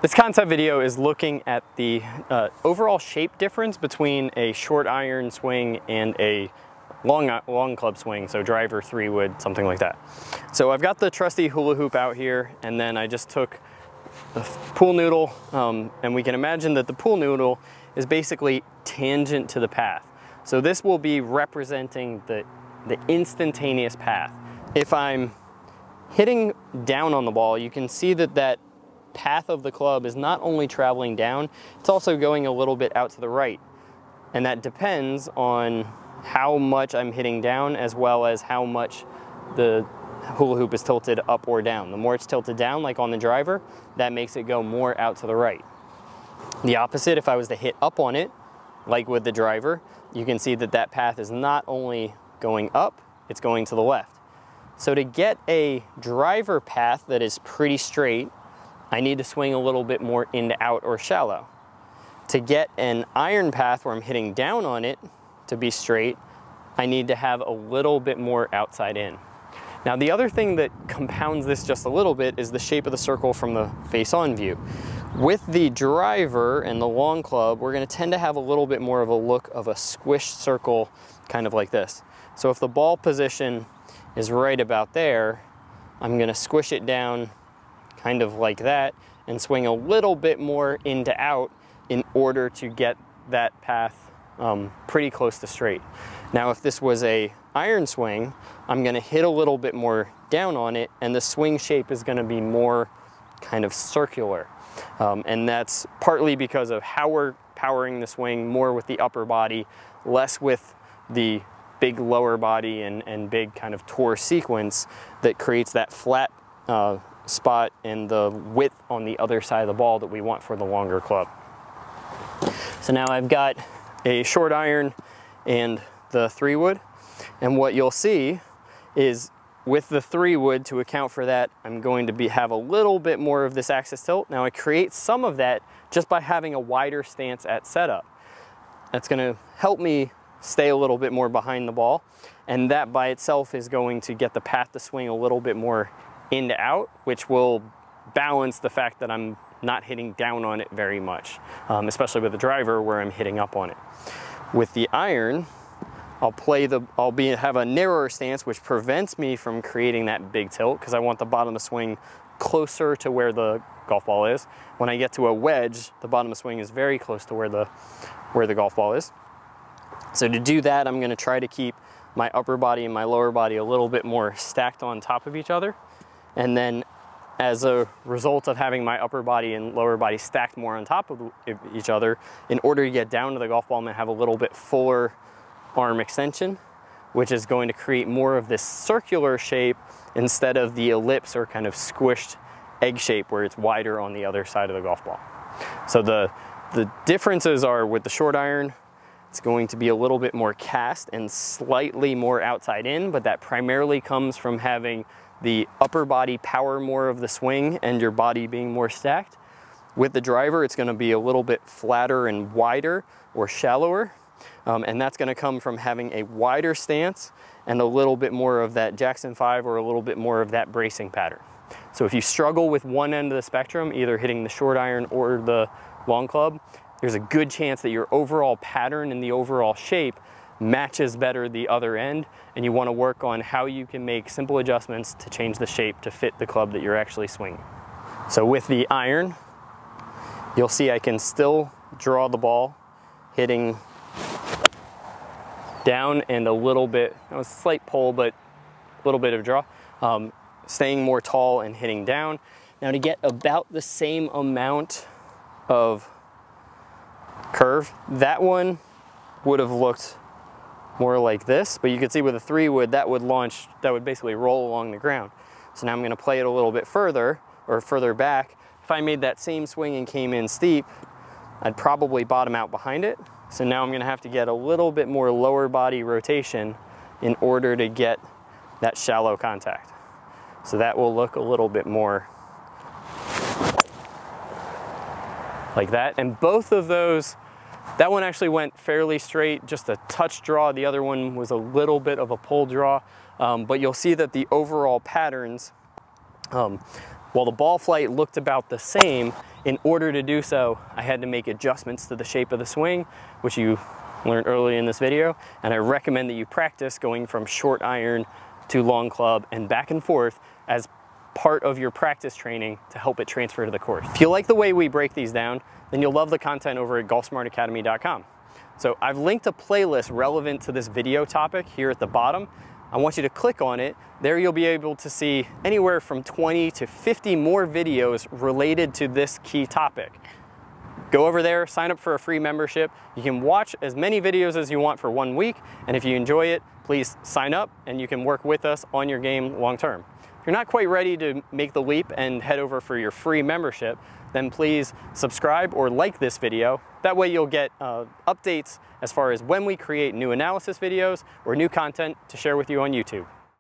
This concept video is looking at the overall shape difference between a short iron swing and a long club swing, so driver, 3-wood, something like that. So I've got the trusty hula hoop out here, and then I just took the pool noodle, and we can imagine that the pool noodle is basically tangent to the path. So this will be representing the instantaneous path. If I'm hitting down on the ball, you can see that that path of the club is not only traveling down, it's also going a little bit out to the right. And that depends on how much I'm hitting down, as well as how much the hula hoop is tilted up or down. The more it's tilted down, like on the driver, that makes it go more out to the right. The opposite, if I was to hit up on it, like with the driver, you can see that that path is not only going up, it's going to the left. So to get a driver path that is pretty straight, I need to swing a little bit more into out or shallow. To get an iron path where I'm hitting down on it to be straight, I need to have a little bit more outside in. Now the other thing that compounds this just a little bit is the shape of the circle from the face-on view. With the driver and the long club, we're going to tend to have a little bit more of a look of a squished circle, kind of like this. So if the ball position is right about there, I'm going to squish it down kind of like that and swing a little bit more into out in order to get that path pretty close to straight. Now if this was a iron swing, I'm going to hit a little bit more down on it, and the swing shape is going to be more kind of circular. And that's partly because of how we're powering the swing, more with the upper body, less with the big lower body and big kind of tour sequence that creates that flat spot and the width on the other side of the ball that we want for the longer club. So now I've got a short iron and the 3-wood, and what you'll see is with the 3-wood, to account for that, I'm going to have a little bit more of this axis tilt. Now I create some of that just by having a wider stance at setup. That's going to help me stay a little bit more behind the ball, and that by itself is going to get the path to swing a little bit more into out, which will balance the fact that I'm not hitting down on it very much, especially with the driver where I'm hitting up on it. With the iron, I'll have a narrower stance, which prevents me from creating that big tilt because I want the bottom of the swing closer to where the golf ball is. When I get to a wedge, the bottom of the swing is very close to where the golf ball is. So to do that, I'm going to try to keep my upper body and my lower body a little bit more stacked on top of each other. And then as a result of having my upper body and lower body stacked more on top of each other, in order to get down to the golf ball, I'm going to have a little bit fuller arm extension, which is going to create more of this circular shape instead of the ellipse or kind of squished egg shape where it's wider on the other side of the golf ball. So the differences are with the short iron, it's going to be a little bit more cast and slightly more outside in, but that primarily comes from having the upper body power more of the swing and your body being more stacked. With the driver, it's going to be a little bit flatter and wider or shallower, and that's going to come from having a wider stance and a little bit more of that Jackson 5 or a little bit more of that bracing pattern. So if you struggle with one end of the spectrum, either hitting the short iron or the long club, there's a good chance that your overall pattern and the overall shape matches better the other end, and you want to work on how you can make simple adjustments to change the shape to fit the club that you're actually swinging. So with the iron, you'll see I can still draw the ball hitting down and a little bit, a slight pull, but a little bit of draw, staying more tall and hitting down. Now to get about the same amount of curve, that one would have looked more like this, but you can see with a 3-wood that would basically roll along the ground. So now I'm going to play it a little bit further or further back. If I made that same swing and came in steep, I'd probably bottom out behind it. So now I'm going to have to get a little bit more lower body rotation in order to get that shallow contact. So that will look a little bit more like that. And both of those, that one actually went fairly straight, just a touch draw. The other one was a little bit of a pull draw. But you'll see that the overall patterns, while the ball flight looked about the same, In order to do so, I had to make adjustments to the shape of the swing, which you learned early in this video, and I recommend that you practice going from short iron to long club and back and forth as part of your practice training to help it transfer to the course. If you like the way we break these down, then you'll love the content over at golfsmartacademy.com. So I've linked a playlist relevant to this video topic here at the bottom. I want you to click on it. There you'll be able to see anywhere from 20 to 50 more videos related to this key topic. Go over there, sign up for a free membership. You can watch as many videos as you want for 1 week, and if you enjoy it, please sign up and you can work with us on your game long term. If you're not quite ready to make the leap and head over for your free membership, then please subscribe or like this video. That way you'll get updates as far as when we create new analysis videos or new content to share with you on YouTube.